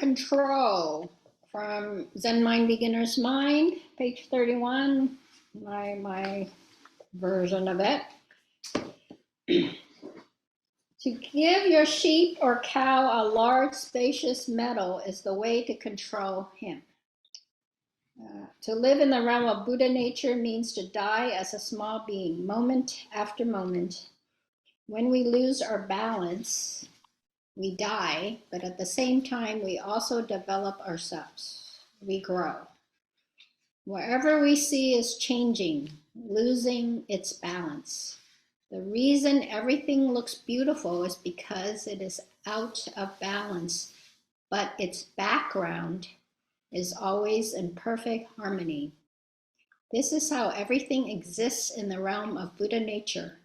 control from Zen Mind Beginner's Mind, page 31, my version of it. To give your sheep or cow a large, spacious meadow is the way to control him. To live in the realm of Buddha nature means to die as a small being, moment after moment. When we lose our balance, we die, but at the same time, we also develop ourselves. We grow. Wherever we see is changing, losing its balance. The reason everything looks beautiful is because it is out of balance, but its background is always in perfect harmony. This is how everything exists in the realm of Buddha nature,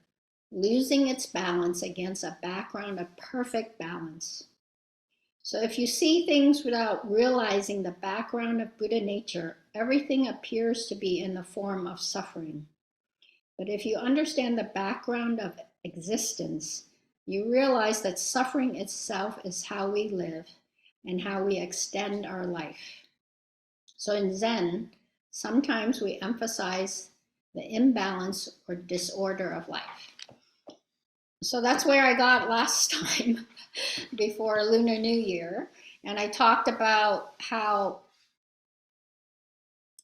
losing its balance against a background of perfect balance. So if you see things without realizing the background of Buddha nature, everything appears to be in the form of suffering. But if you understand the background of existence, you realize that suffering itself is how we live and how we extend our life. So in Zen, sometimes we emphasize the imbalance or disorder of life. So that's where I got last time before Lunar New Year. And I talked about how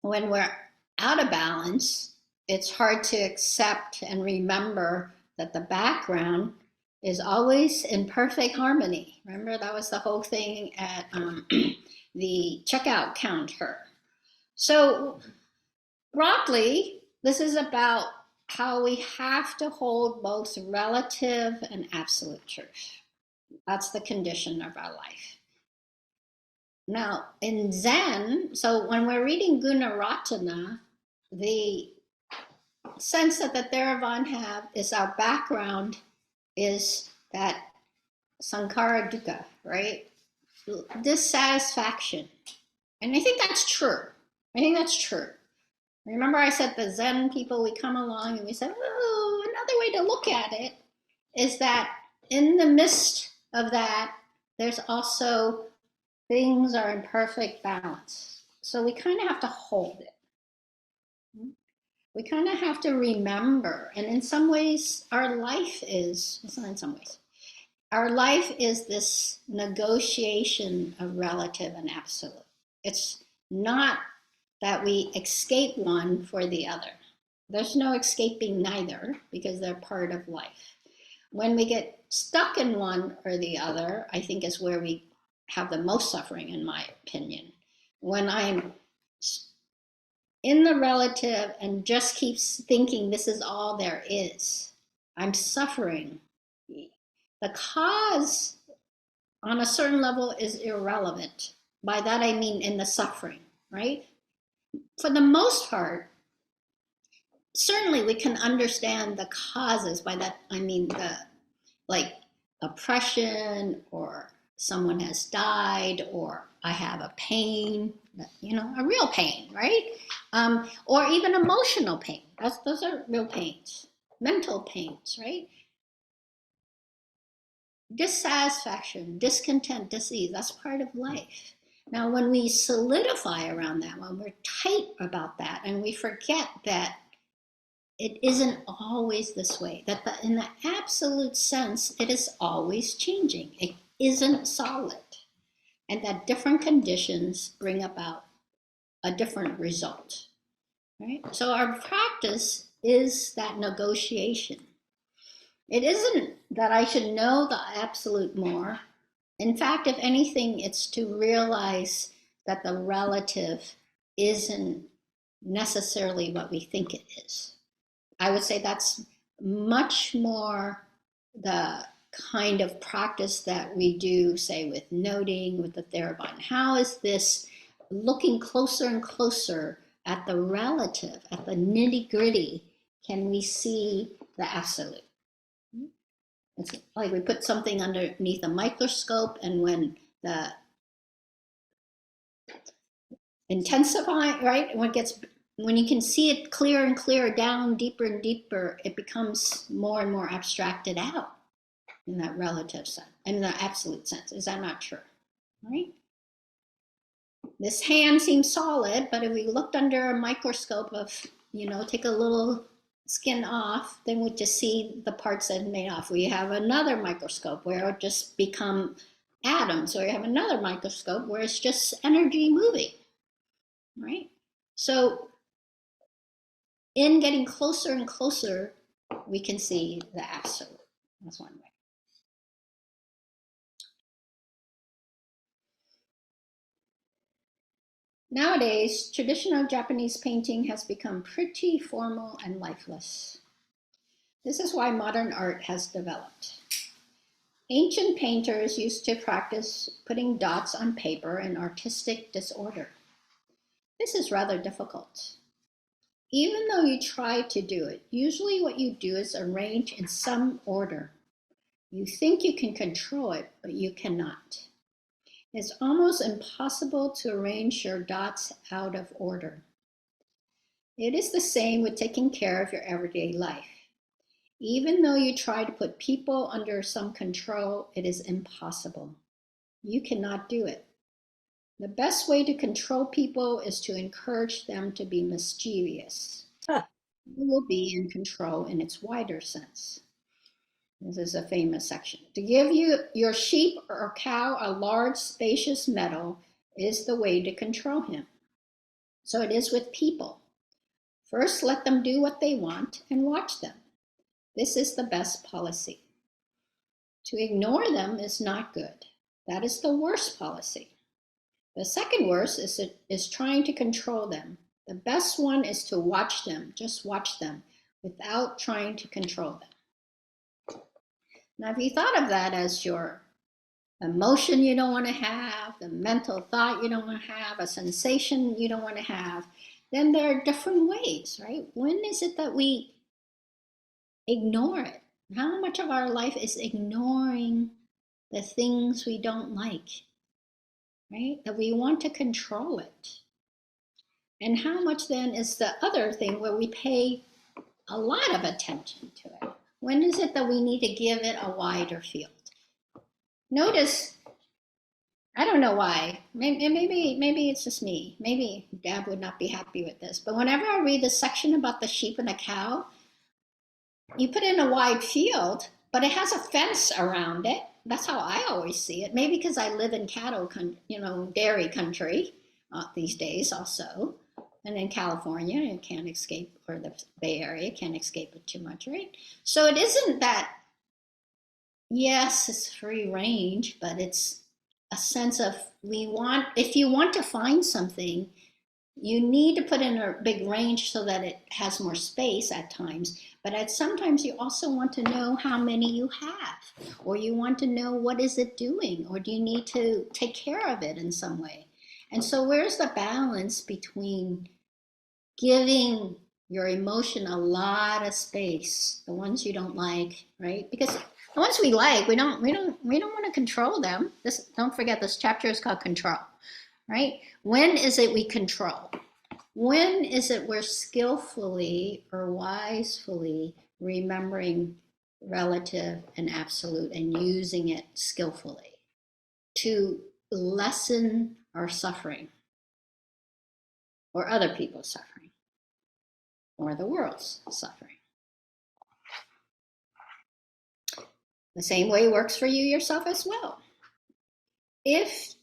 when we're out of balance, it's hard to accept and remember that the background is always in perfect harmony. Remember, that was the whole thing at the checkout counter. So broadly, this is about how we have to hold both relative and absolute truth. That's the condition of our life. Now, in Zen, so when we're reading Gunaratana, the sense that the Theravada have is our background is that sankhara dukkha, right? Dissatisfaction. And I think that's true. I think that's true. Remember I said the Zen people, we come along and we say, oh, another way to look at it is that in the midst of that, there's also things are in perfect balance. So we kind of have to hold it. We kind of have to remember, and in some ways, our life is, it's not in some ways, our life is this negotiation of relative and absolute. It's not that we escape one for the other. There's no escaping neither because they're part of life. When we get stuck in one or the other, I think is where we have the most suffering, in my opinion. When I'm in the relative and just keeps thinking this is all there is, I'm suffering. The cause on a certain level is irrelevant. By that I mean in the suffering, right? For the most part, certainly we can understand the causes. By that I mean the like oppression, or someone has died, or I have a pain, you know, a real pain, right? Or even emotional pain. Those are real pains. Mental pains, right? Dissatisfaction, discontent, disease, that's part of life. Now, when we solidify around that, when we're tight about that, and we forget that it isn't always this way, that in the absolute sense, it is always changing. It isn't solid. And that different conditions bring about a different result, right? So our practice is that negotiation. It isn't that I should know the absolute more. In fact, if anything, it's to realize that the relative isn't necessarily what we think it is. I would say that's much more the kind of practice that we do, say, with noting, with the Theravada. How is this looking closer and closer at the relative, at the nitty-gritty, can we see the absolute? It's like we put something underneath a microscope, and when the intensifying, right, when you can see it clearer and clearer down, deeper and deeper, it becomes more and more abstracted out in that relative sense, in the absolute sense. Is that not true? Right? This hand seems solid, but if we looked under a microscope of, take a little skin off, then we just see the parts that are made off. We have another microscope where it just become atoms, or you have another microscope where it's just energy moving, right? So in getting closer and closer, we can see the absolute. That's one way. Nowadays, traditional Japanese painting has become pretty formal and lifeless. This is why modern art has developed. Ancient painters used to practice putting dots on paper in artistic disorder. This is rather difficult. Even though you try to do it, usually what you do is arrange in some order. You think you can control it, but you cannot. It's almost impossible to arrange your dots out of order. It is the same with taking care of your everyday life. Even though you try to put people under some control, it is impossible. You cannot do it. The best way to control people is to encourage them to be mischievous. You will be in control in its wider sense. This is a famous section. To give your sheep or cow a large, spacious meadow is the way to control him. So it is with people. First, let them do what they want and watch them. This is the best policy. To ignore them is not good. That is the worst policy. The second worst is trying to control them. The best one is to watch them, just watch them, without trying to control them. Now, if you thought of that as your emotion you don't want to have, the mental thought you don't want to have, a sensation you don't want to have, then there are different ways, right? When is it that we ignore it? How much of our life is ignoring the things we don't like, right? That we want to control it. And how much then is the other thing where we pay a lot of attention to it? When is it that we need to give it a wider field? Notice, I don't know why, maybe it's just me. Maybe Dad would not be happy with this. But whenever I read the section about the sheep and the cow, you put in a wide field, but it has a fence around it. That's how I always see it. Maybe because I live in cattle, dairy country these days also. And in California, you can't escape, or the Bay Area can't escape it too much, right? So it isn't that, yes, it's free range, but it's a sense of if you want to find something, you need to put in a big range so that it has more space at times. But sometimes you also want to know how many you have, or you want to know what is it doing, or do you need to take care of it in some way? And so where's the balance between giving your emotion a lot of space, the ones you don't like, right? Because the ones we like, we don't want to control them. Don't forget, this chapter is called control, right? When is it we control? When is it we're skillfully or wisely remembering relative and absolute and using it skillfully to lessen our suffering, or other people's suffering, or the world's suffering? The same way works for you yourself as well. If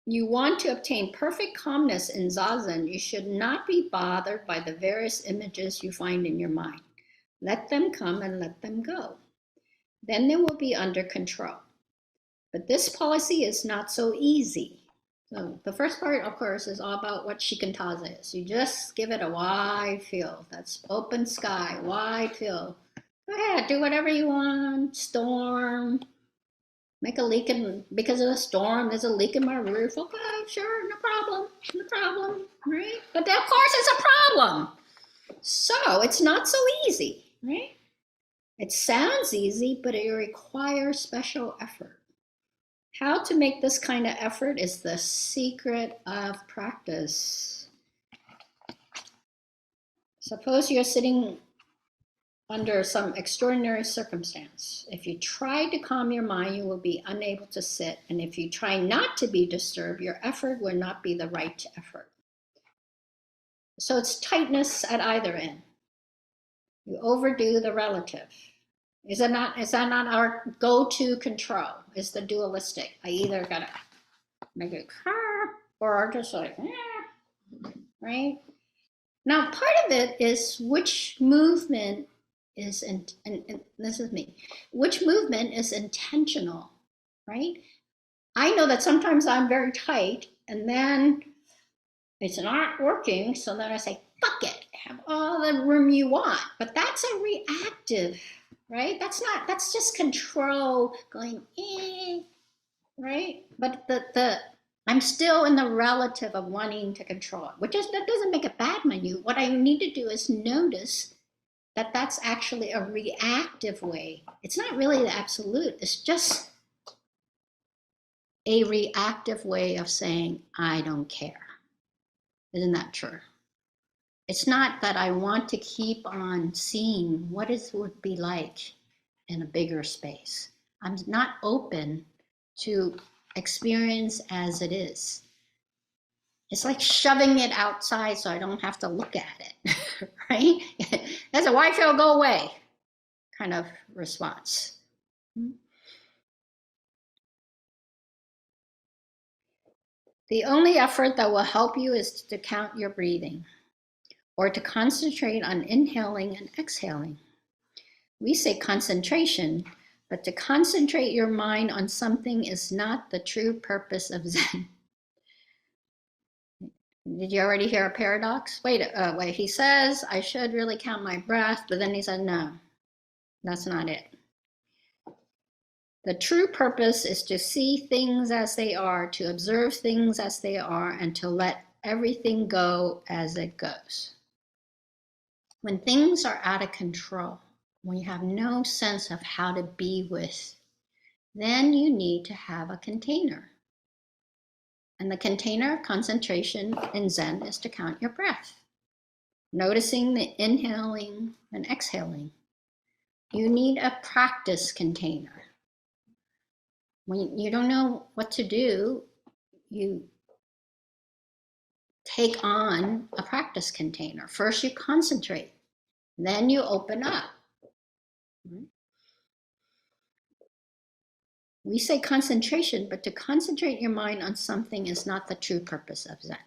you want to obtain perfect calmness in Zazen, you should not be bothered by the various images you find in your mind. Let them come and let them go. Then they will be under control. But this policy is not so easy. So the first part, of course, is all about what shikantaza is. You just give it a wide field. That's open sky, wide field. Go ahead, do whatever you want. Storm, make a leak because of the storm, there's a leak in my roof. Okay, sure, no problem, right? But of course it's a problem. So it's not so easy, right? It sounds easy, but it requires special effort. How to make this kind of effort is the secret of practice. Suppose you're sitting under some extraordinary circumstance. If you try to calm your mind, you will be unable to sit. And if you try not to be disturbed, your effort will not be the right effort. So it's tightness at either end. You overdo the relative. Is that not our go-to control? Is the dualistic. I either gotta make it or just like, right? Now, part of it is which movement is, and this is me, which movement is intentional, right? I know that sometimes I'm very tight and then it's not working. So then I say, fuck it, have all the room you want. But that's a reactive, right? That's just control going, right? But I'm still in the relative of wanting to control it, that doesn't make it bad, mind you. What I need to do is notice that that's actually a reactive way. It's not really the absolute. It's just a reactive way of saying, I don't care. Isn't that true? It's not that I want to keep on seeing what it would be like in a bigger space. I'm not open to experience as it is. It's like shoving it outside so I don't have to look at it, right? That's a why feel go away kind of response. The only effort that will help you is to count your breathing or to concentrate on inhaling and exhaling. We say concentration, but to concentrate your mind on something is not the true purpose of Zen. Did you already hear a paradox? Wait, he says I should really count my breath, but then he said, no, that's not it. The true purpose is to see things as they are, to observe things as they are, and to let everything go as it goes. When things are out of control, when you have no sense of how to be with, then you need to have a container. And the container of concentration in Zen is to count your breath, noticing the inhaling and exhaling. You need a practice container. When you don't know what to do, you take on a practice container. First you concentrate, then you open up. We say concentration, but to concentrate your mind on something is not the true purpose of Zen,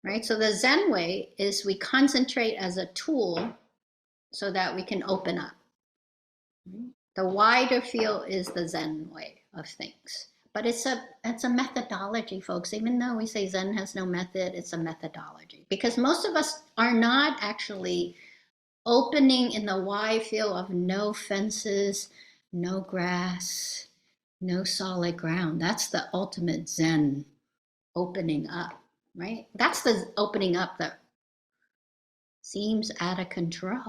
right? So the Zen way is we concentrate as a tool so that we can open up. The wider field is the Zen way of things. But it's a methodology, folks. Even though we say Zen has no method, it's a methodology. Because most of us are not actually opening in the wide field of no fences, no grass, no solid ground. That's the ultimate Zen opening up, right? That's the opening up that seems out of control.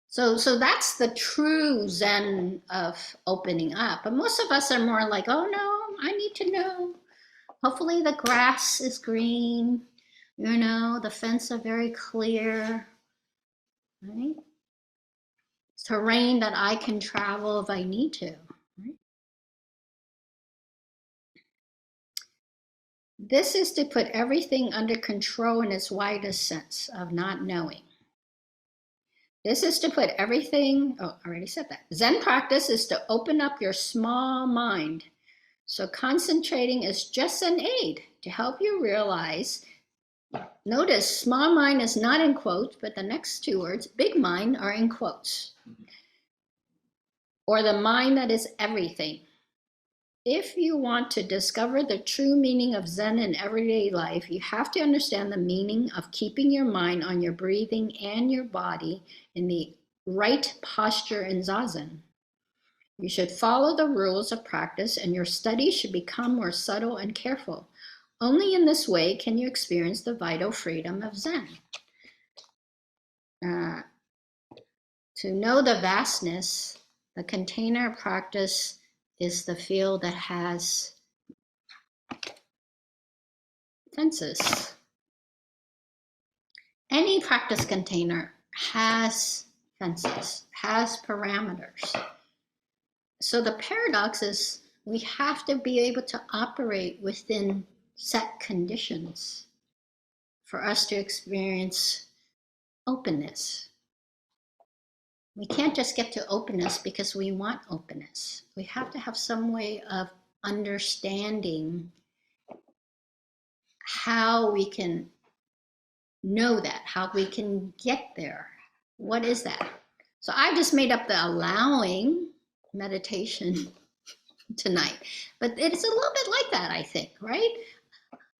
So that's the true Zen of opening up. But most of us are more like, oh no, I need to know. Hopefully the grass is green, the fence are very clear, right? Terrain that I can travel if I need to, right? This is to put everything under control in its widest sense of not knowing. This is to put everything, I already said that. Zen practice is to open up your small mind. So concentrating is just an aid to help you realize. Notice small mind is not in quotes, but the next two words, big mind, are in quotes. Or the mind that is everything. If you want to discover the true meaning of Zen in everyday life, you have to understand the meaning of keeping your mind on your breathing and your body in the right posture in Zazen. You should follow the rules of practice and your study should become more subtle and careful. Only in this way can you experience the vital freedom of Zen. To know the vastness, the container of practice is the field that has fences. any practice container has fences, has parameters. So the paradox is we have to be able to operate within set conditions for us to experience openness. We can't just get to openness because we want openness. We have to have some way of understanding how we can know that, how we can get there. What is that? So I just made up the allowing meditation tonight, but it's a little bit like that, I think, right?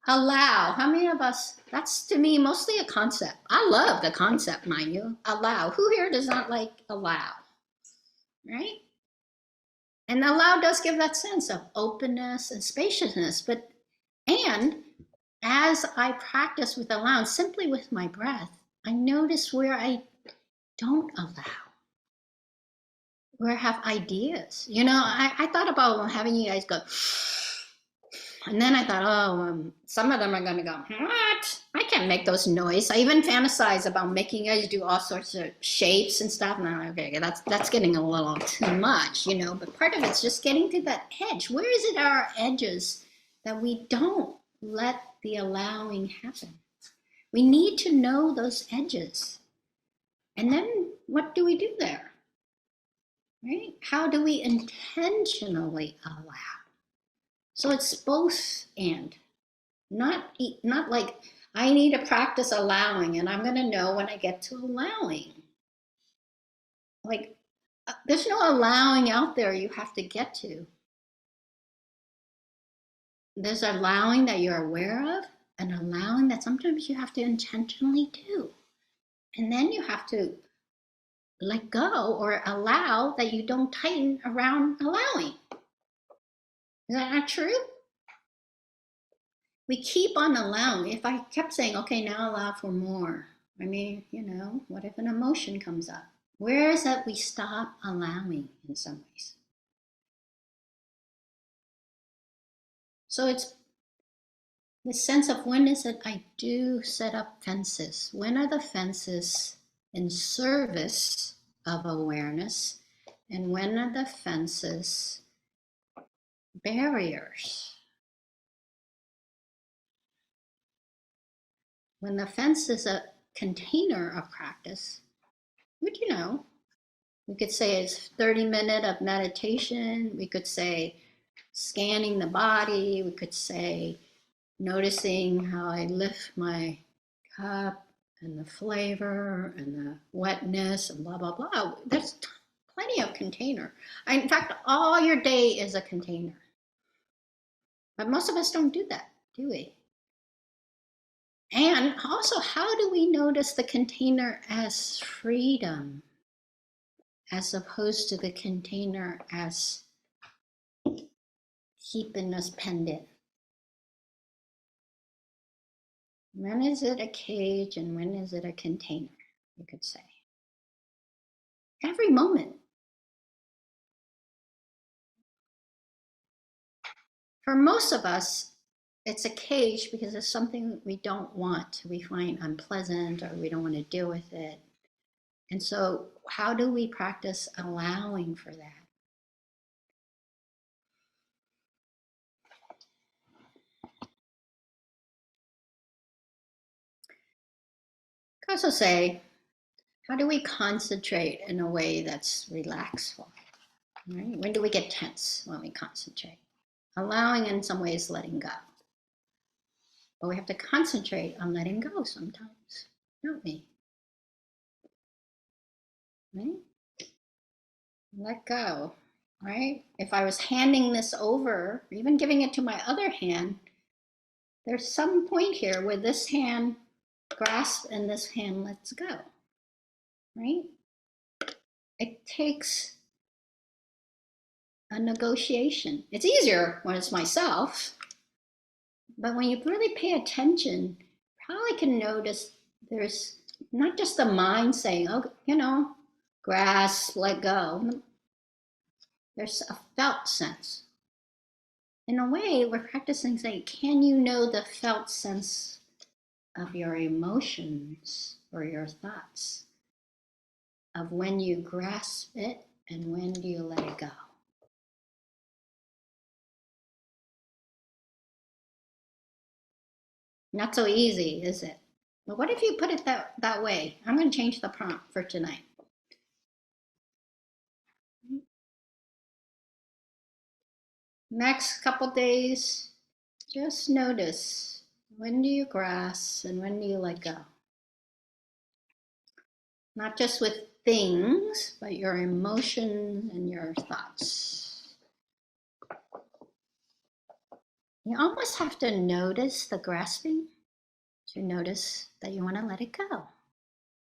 Allow. How many of us, that's to me mostly a concept. I love the concept, mind you. Allow. Who here does not like allow? Right? And allow does give that sense of openness and spaciousness, and as I practice with allowing, simply with my breath, I notice where I don't allow, where I have ideas. You know, I thought about having you guys go, and then I thought, oh, some of them are going to go, what? I can't make those noises. I even fantasize about making you guys do all sorts of shapes and stuff. And I'm like, okay, that's getting a little too much, you know. But part of it's just getting to that edge. Where is it our edges that we don't let the allowing happen? We need to know those edges. And then what do we do there? Right? How do we intentionally allow? So it's both and, not like I need to practice allowing and I'm going to know when I get to allowing. Like there's no allowing out there you have to get to. There's allowing that you're aware of and allowing that sometimes you have to intentionally do. And then you have to let go or allow that you don't tighten around allowing. Is that not true? We keep on allowing. If I kept saying, okay, now allow for more. I mean, you know, what if an emotion comes up? Where is that we stop allowing in some ways? So it's the sense of when is it I do set up fences? When are the fences in service of awareness? And when are the fences barriers? When the fence is a container of practice, which, you know, we could say it's 30 minutes of meditation. We could say scanning the body. We could say noticing how I lift my cup and the flavor and the wetness and blah, blah, blah. There's plenty of container. In fact, all your day is a container. But most of us don't do that, do we? And also, how do we notice the container as freedom as opposed to the container as keeping us penned in? When is it a cage and when is it a container, you could say? Every moment. For most of us, it's a cage because it's something we don't want, we find unpleasant, or we don't want to deal with it. And so how do we practice allowing for that? I could also say, how do we concentrate in a way that's relaxful? Right? When do we get tense when we concentrate? Allowing in some ways letting go. But we have to concentrate on letting go sometimes, don't we? Right? Let go, right? If I was handing this over, or even giving it to my other hand, there's some point here where this hand grasps and this hand lets go, right? It takes a negotiation. It's easier when it's myself, but when you really pay attention, probably can notice there's not just the mind saying, oh, you know, grasp, let go. There's a felt sense. In a way, we're practicing saying, can you know the felt sense of your emotions or your thoughts, of when you grasp it and when do you let it go. Not so easy, is it? But what if you put it that way? I'm going to change the prompt for tonight. Next couple days, just notice, when do you grasp and when do you let go? Not just with things, but your emotions and your thoughts. You almost have to notice the grasping to notice that you want to let it go.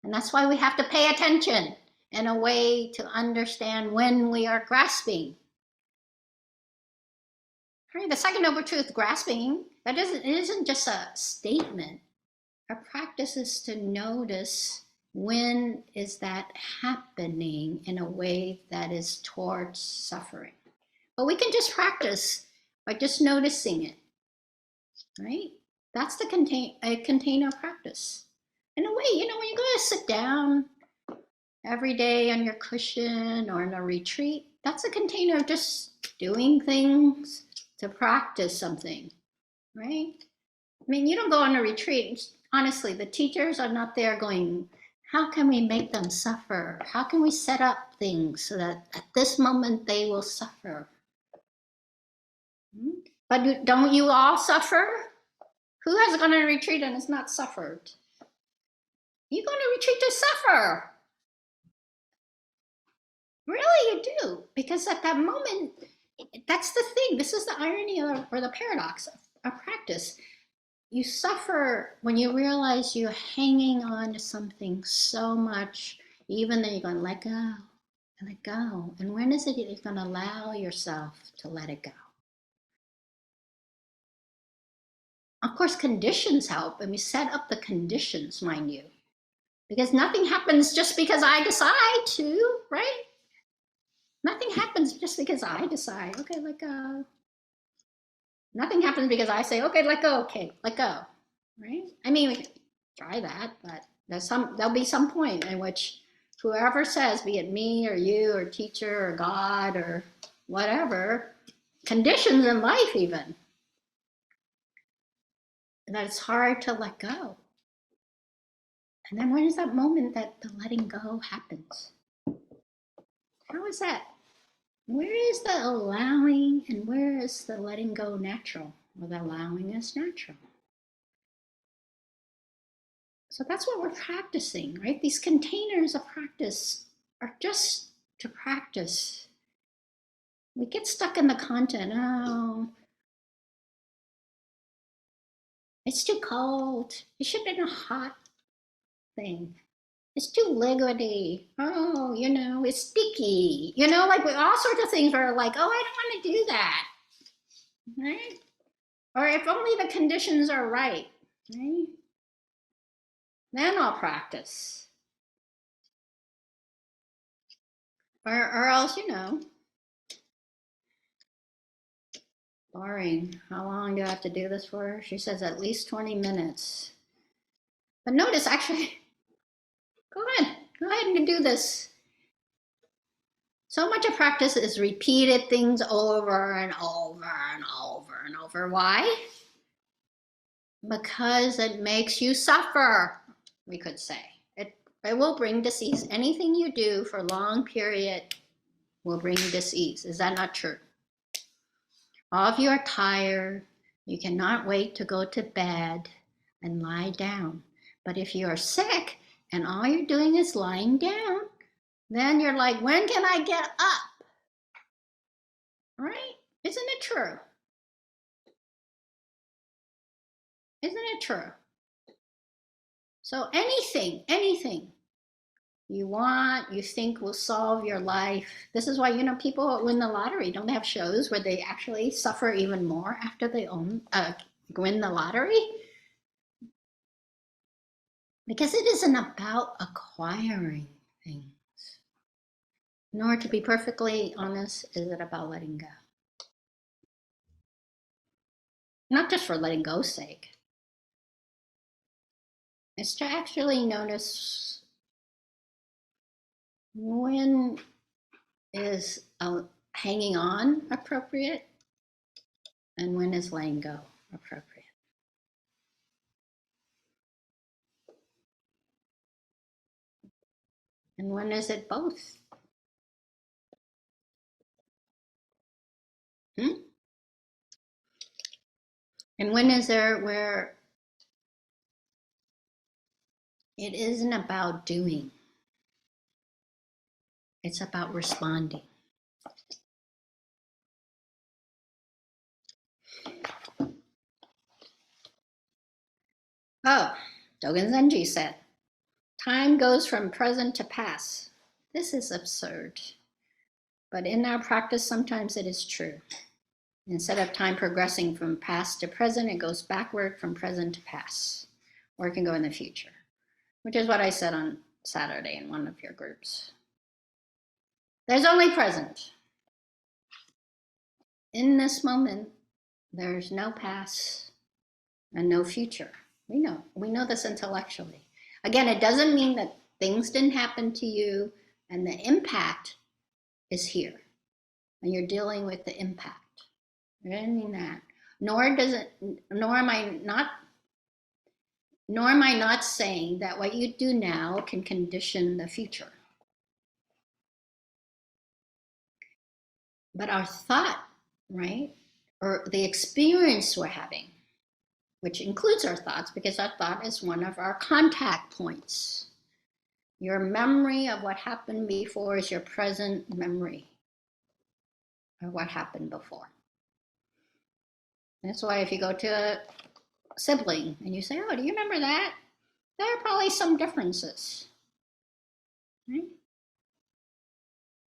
And that's why we have to pay attention in a way to understand when we are grasping. Right? The second noble truth, grasping, it isn't just a statement. Our practice is to notice when is that happening in a way that is towards suffering. But we can just practice by just noticing it, right? That's the container practice. In a way, when you go to sit down every day on your cushion or in a retreat, that's a container of just doing things to practice something, right? I mean, you don't go on a retreat. Honestly, the teachers are not there going, how can we make them suffer? How can we set up things so that at this moment they will suffer? But don't you all suffer? Who has gone on a retreat and has not suffered? You go on a retreat to suffer. Really, you do. Because at that moment, that's the thing. This is the irony or the paradox of practice. You suffer when you realize you're hanging on to something so much, even though you're going to let go and let go. And when is it you're going to allow yourself to let it go? Of course, conditions help, and we set up the conditions, mind you. Because nothing happens just because I decide to, right? Nothing happens just because I decide, okay, let go. Nothing happens because I say, okay, let go, right? I mean, we can try that, but there'll be some point in which whoever says, be it me or you or teacher or God or whatever, conditions in life even, that it's hard to let go. And then when is that moment that the letting go happens? How is that? Where is the allowing and where is the letting go natural? Well, the allowing is natural. So that's what we're practicing, right? These containers of practice are just to practice. We get stuck in the content. Oh, it's too cold. It should have been a hot thing. It's too liquidy. Oh, it's sticky. Like with all sorts of things where like, oh, I don't want to do that. Right? Or if only the conditions are right. Right? Then I'll practice. Or else, boring. How long do I have to do this for? She says at least 20 minutes. But notice, actually, go ahead and do this. So much of practice is repeated things over and over and over and over. Why? Because it makes you suffer, we could say. It will bring disease. Anything you do for a long period will bring disease. Is that not true? All of you are tired. You cannot wait to go to bed and lie down. But if you are sick and all you're doing is lying down, then you're like, when can I get up? Right? Isn't it true? Isn't it true? So anything you think will solve your life. This is why, people who win the lottery don't have shows where they actually suffer even more after they win the lottery. Because it isn't about acquiring things. Nor, to be perfectly honest, is it about letting go. Not just for letting go's sake. is to actually notice when is hanging on appropriate and when is letting go appropriate. And when is it both? And when is there where it isn't about doing, it's about responding. Oh, Dogen Zenji said, time goes from present to past. This is absurd. But in our practice, sometimes it is true. Instead of time progressing from past to present, it goes backward from present to past, or it can go in the future, which is what I said on Saturday in one of your groups. There's only present. In this moment, there's no past and no future. We know this intellectually. Again, it doesn't mean that things didn't happen to you and the impact is here and you're dealing with the impact. It doesn't mean that. Nor am I not saying that what you do now can condition the future. But our thought, right, or the experience we're having, which includes our thoughts, because our thought is one of our contact points. Your memory of what happened before is your present memory of what happened before. That's why if you go to a sibling and you say, oh, do you remember that? There are probably some differences, right?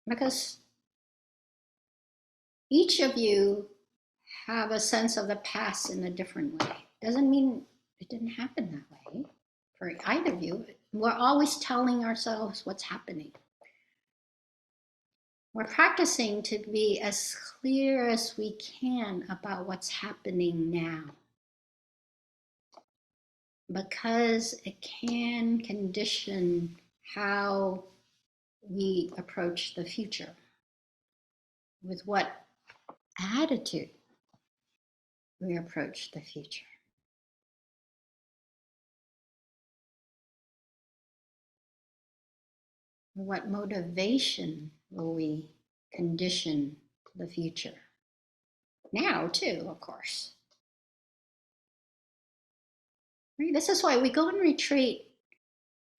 Because each of you have a sense of the past in a different way. Doesn't mean it didn't happen that way for either of you. We're always telling ourselves what's happening. We're practicing to be as clear as we can about what's happening now, because it can condition how we approach the future, with what attitude we approach the future. What motivation will we condition the future? Now, too, of course. Right? This is why we go and retreat,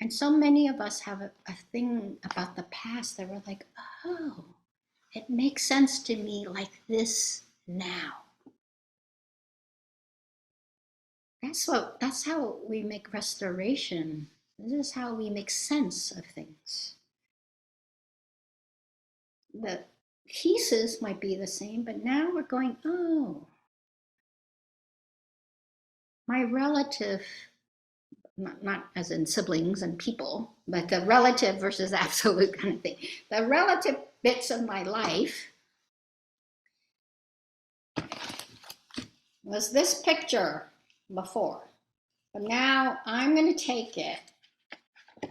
and so many of us have a thing about the past that we're like, oh, it makes sense to me like this now. That's how we make restoration. This is how we make sense of things. The pieces might be the same, but now we're going, oh, my relative, not as in siblings and people, but the relative versus absolute kind of thing. The relative bits of my life was this picture before, but now I'm going to take it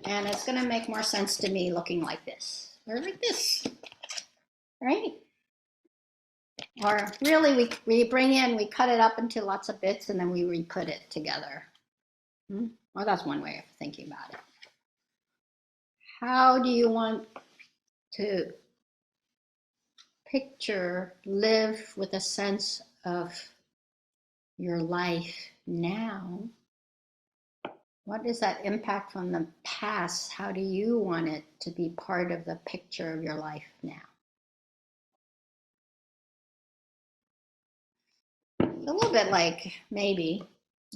and it's going to make more sense to me looking like this or like this, right? Or really we we cut it up into lots of bits and then we re-put it together. Well, that's one way of thinking about it. How do you want to live with a sense of your life now? What is that impact from the past? How do you want it to be part of the picture of your life now? It's a little bit like, maybe,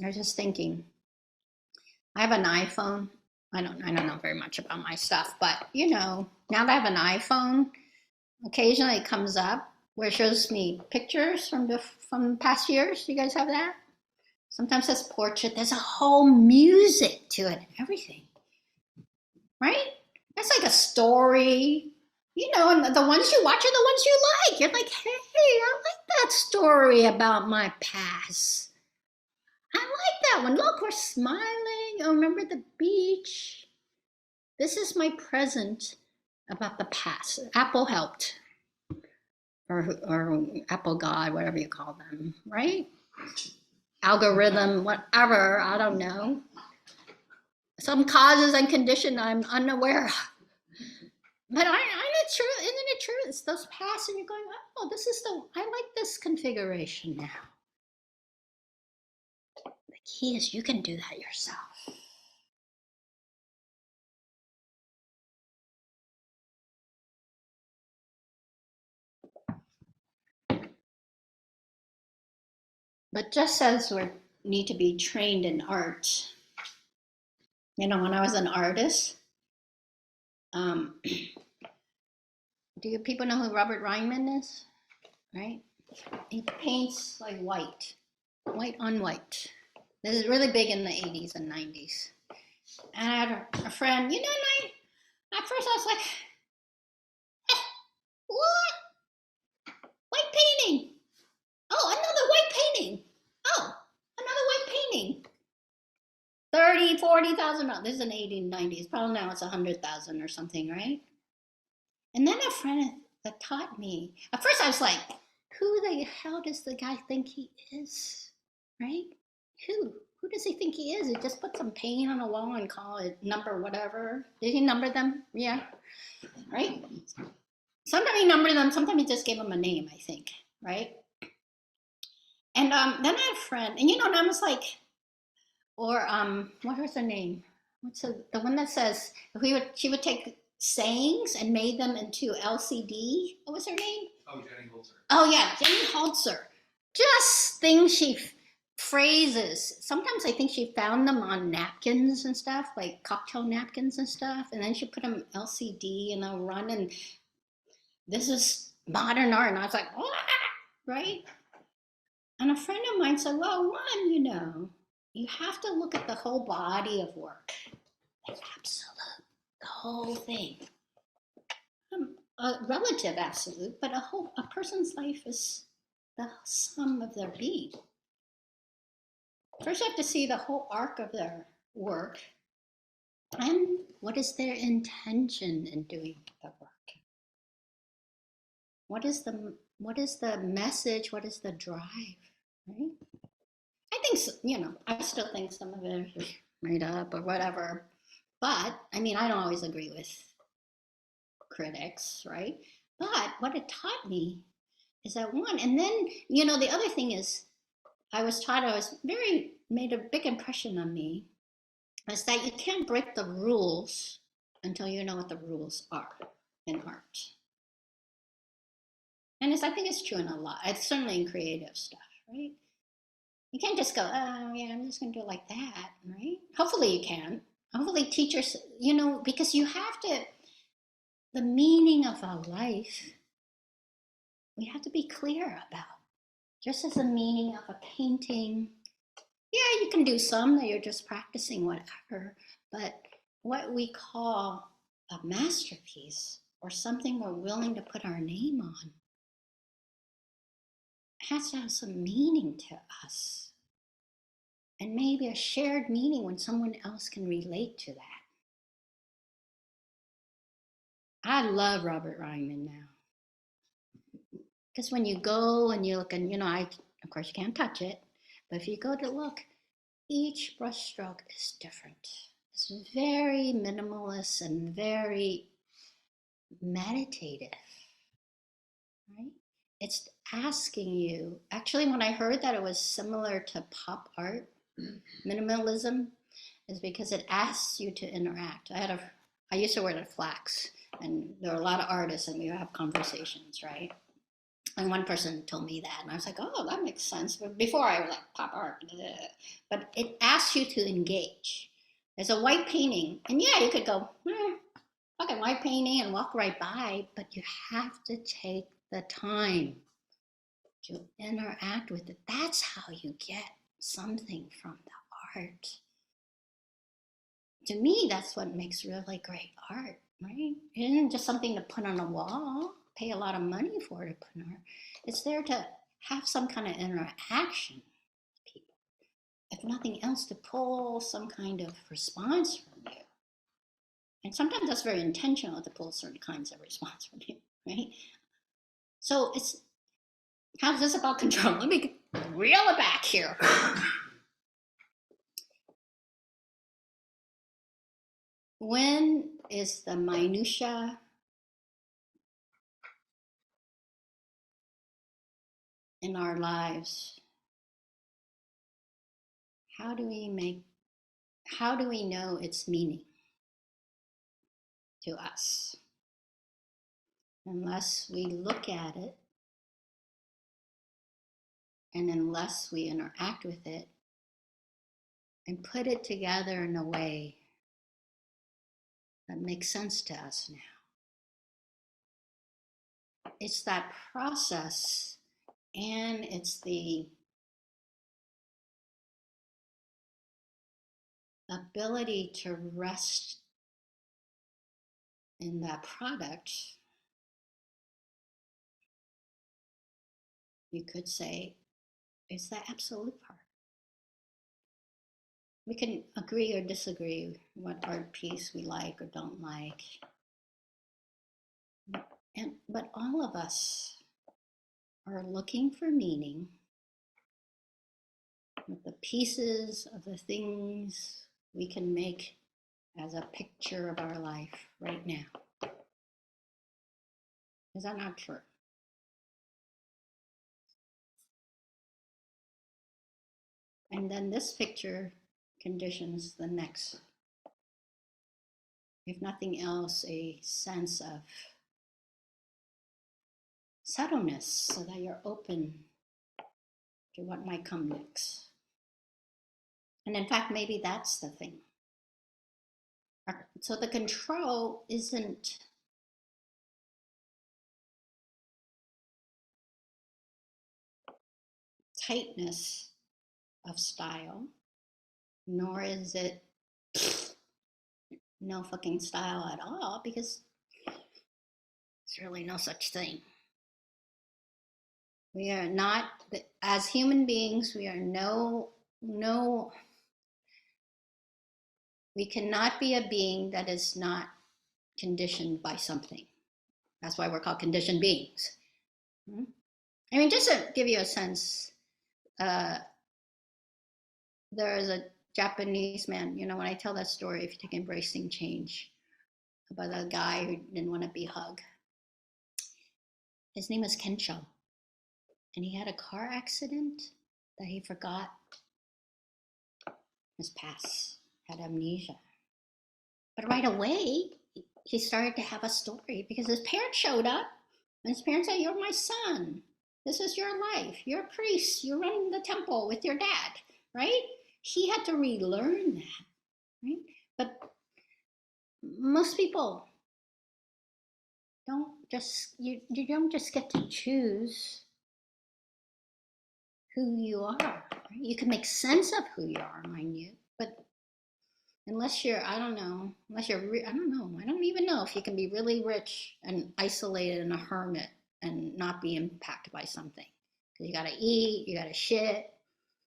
I was just thinking, I have an iPhone. I don't know very much about my stuff, but now that I have an iPhone, occasionally it comes up where it shows me pictures from past years. You guys have that? Sometimes it says portrait. There's a whole music to it and everything, right? It's like a story, and the ones you watch are the ones you like. You're like, hey, I like that story about my past. I like that one. Look, we're smiling remember the beach. This is my present about the past. Apple helped, or Apple God, whatever you call them, right? Algorithm, whatever, I don't know. Some causes and condition I'm unaware of. But isn't it true? It's those past, and you're going, oh, I like this configuration now. The key is you can do that yourself. But just as we need to be trained in art, when I was an artist, do people know who Robert Ryman is? Right? He paints like white on white. This is really big in the 80s and 90s. And I had a friend, and at first I was like, what? White painting. Oh, another white painting. Oh, another white painting. 30, 40,000. This is in the 80s and 90s. Probably now it's 100,000 or something, right? And then a friend that taught me. At first I was like, who the hell does the guy think he is? Right? Who does he think he is? He just put some paint on a wall and call it number whatever. Did he number them? Yeah. Right? Sometimes he numbered them. Sometimes he just gave them a name, I think. Right? And then I had a friend, and and I was like, or what was her name? What's the one that says she would take sayings and made them into LCD. What was her name? Oh, Jenny Holzer. Oh yeah, Jenny Holzer. Just things phrases. Sometimes I think she found them on napkins and stuff, like cocktail napkins and stuff, and then she put them LCD and they'll run. And this is modern art, and I was like, what? Right? And a friend of mine said, well, you have to look at the whole body of work. Like absolute, the whole thing. A relative absolute, but a person's life is the sum of their being. First, you have to see the whole arc of their work, and what is their intention in doing the work? What is the message? What is the drive? Right? I think I still think some of it is made up or whatever, but I don't always agree with critics, right? But what it taught me is that one, and then the other thing is, made a big impression on me, is that you can't break the rules until you know what the rules are in art. And I think it's true in a lot. It's certainly in creative stuff, right? You can't just go, oh yeah, I'm just going to do it like that, right? Hopefully you can. Hopefully teachers, because you have to, the meaning of a life, we have to be clear about. Just as the meaning of a painting, yeah, you can do some that you're just practicing whatever, but what we call a masterpiece or something we're willing to put our name on has to have some meaning to us. And maybe a shared meaning when someone else can relate to that. I love Robert Ryman now. Because when you go and you look, and of course you can't touch it, but if you go to look, each brushstroke is different. It's very minimalist and very meditative, right? It's asking you, actually when I heard that it was similar to pop art, minimalism, is because it asks you to interact. I used to work at Flax, and there were a lot of artists, and we would have conversations, right? And one person told me that, and I was like, oh, that makes sense. But before I was like, pop art. But it asks you to engage. There's a white painting, and yeah, you could go, fucking white painting and walk right by, but you have to take the time to interact with it. That's how you get something from the art. To me, that's what makes really great art, right? It isn't just something to put on a wall, pay a lot of money for it to put on art. It's there to have some kind of interaction with people. If if nothing else, to pull some kind of response from you. And sometimes that's very intentional, to pull certain kinds of response from you, right? So how's this about control? Let me reel it back here. When is the minutia in our lives? How do we know its meaning to us? Unless we look at it, and unless we interact with it and put it together in a way that makes sense to us now. It's that process, and it's the ability to rest in that product. You could say it's the absolute part. We can agree or disagree what art piece we like or don't like. But all of us are looking for meaning with the pieces of the things we can make as a picture of our life right now. Is that not true? And then this picture conditions the next. If nothing else, a sense of subtleness, so that you're open to what might come next. And in fact, maybe that's the thing. So the control isn't tightness of style, nor is it no fucking style at all, because there's really no such thing. We are not, as human beings, we are we cannot be a being that is not conditioned by something. That's why we're called conditioned beings. I mean, just to give you a sense, there is a Japanese man, when I tell that story, if you take Embracing Change, about a guy who didn't want to be hugged. His name was Kensho. And he had a car accident that he forgot his past, had amnesia. But right away, he started to have a story because his parents showed up. And his parents said, "You're my son. This is your life. You're a priest. You run the temple with your dad," right? He had to relearn that, right? But most people you don't just get to choose who you are. Right? You can make sense of who you are, mind you, but unless you're, I don't even know if you can be really rich and isolated and a hermit and not be impacted by something. Because you gotta eat, you gotta shit,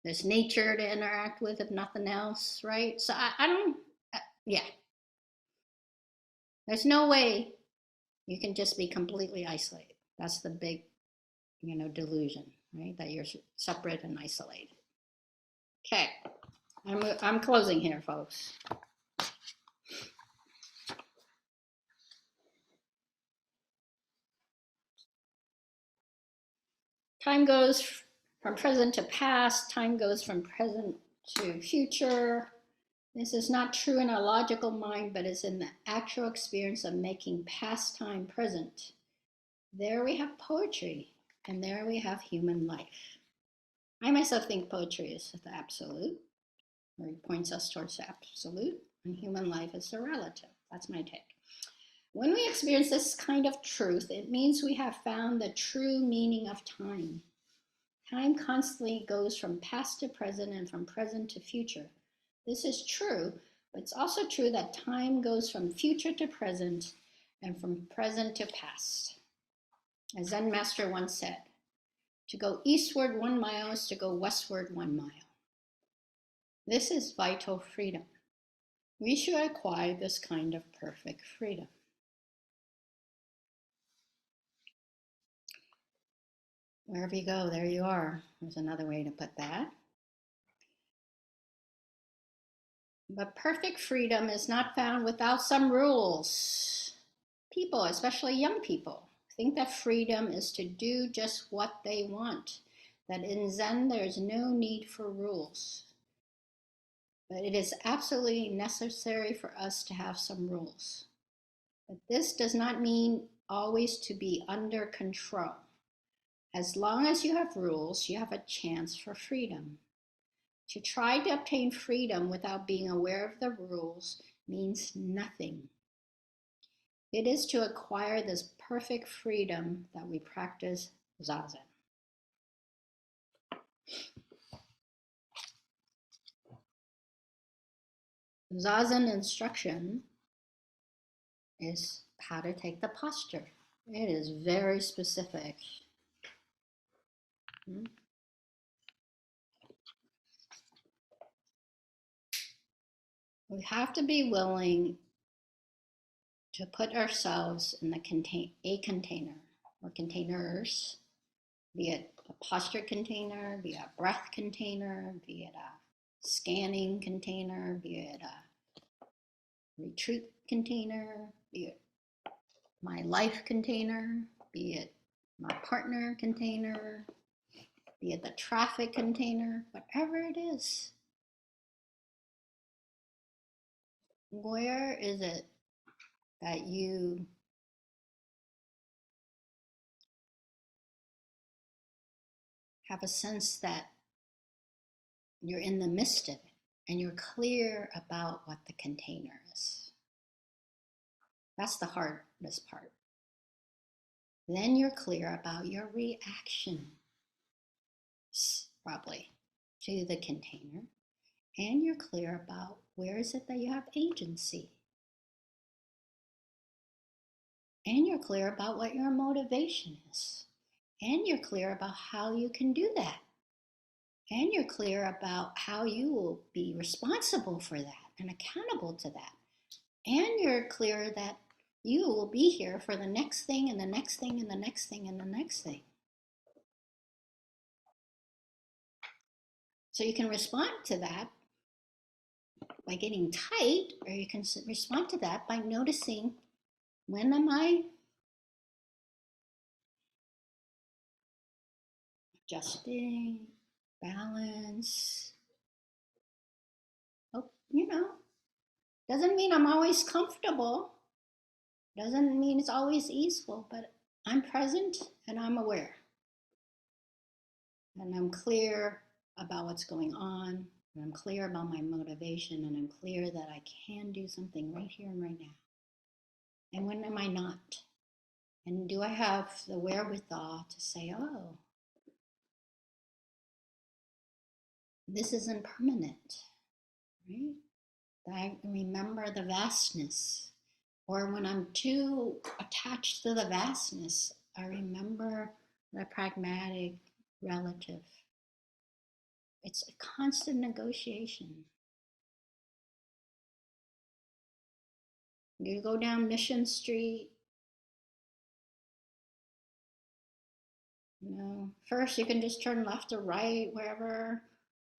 there's nature to interact with if nothing else, right? So there's no way you can just be completely isolated. That's the big, delusion, right? That you're separate and isolated. Okay, I'm closing here, folks. Time goes from present to past. Time goes from present to future. This is not true in our logical mind, but is in the actual experience of making past time present. There we have poetry, and there we have human life. I myself think poetry is the absolute, or it points us towards the absolute, and human life is the relative. That's my take. When we experience this kind of truth, it means we have found the true meaning of time. Time constantly goes from past to present and from present to future. This is true, but it's also true that time goes from future to present and from present to past. As Zen master once said, to go eastward 1 mile is to go westward 1 mile. This is vital freedom. We should acquire this kind of perfect freedom. Wherever you go, there you are. There's another way to put that. But perfect freedom is not found without some rules. People, especially young people, think that freedom is to do just what they want, that in Zen there's no need for rules. But it is absolutely necessary for us to have some rules. But this does not mean always to be under control. As long as you have rules, you have a chance for freedom. To try to obtain freedom without being aware of the rules means nothing. It is to acquire this perfect freedom that we practice Zazen. Zazen instruction is how to take the posture. It is very specific. We have to be willing to put ourselves in a container or containers, be it a posture container, be it a breath container, be it a scanning container, be it a retreat container, be it my life container, be it my partner container, be it the traffic container, whatever it is. Where is it that you have a sense that you're in the midst of it and you're clear about what the container is? That's the hardest part. Then you're clear about your reaction, probably, to the container. And you're clear about where is it that you have agency. And you're clear about what your motivation is. And you're clear about how you can do that. And you're clear about how you will be responsible for that and accountable to that. And you're clear that you will be here for the next thing and the next thing and the next thing and the next thing. So you can respond to that by getting tight, or you can respond to that by noticing, when am I adjusting, balance? Oh, doesn't mean I'm always comfortable. Doesn't mean it's always easeful, but I'm present and I'm aware. And I'm clear about what's going on, and I'm clear about my motivation, and I'm clear that I can do something right here and right now. And when am I not? And do I have the wherewithal to say, oh, this isn't permanent, right? I remember the vastness. Or when I'm too attached to the vastness, I remember the pragmatic relative. It's a constant negotiation. You go down Mission Street, first you can just turn left or right, wherever.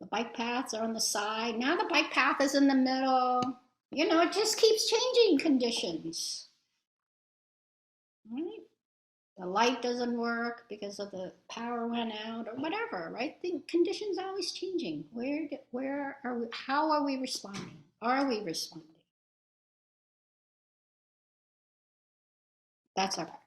The bike paths are on the side. Now the bike path is in the middle. It just keeps changing conditions. Right? The light doesn't work because of the power went out or whatever, right? The conditions are always changing. Where are we? How are we responding? Are we responding? That's our practice.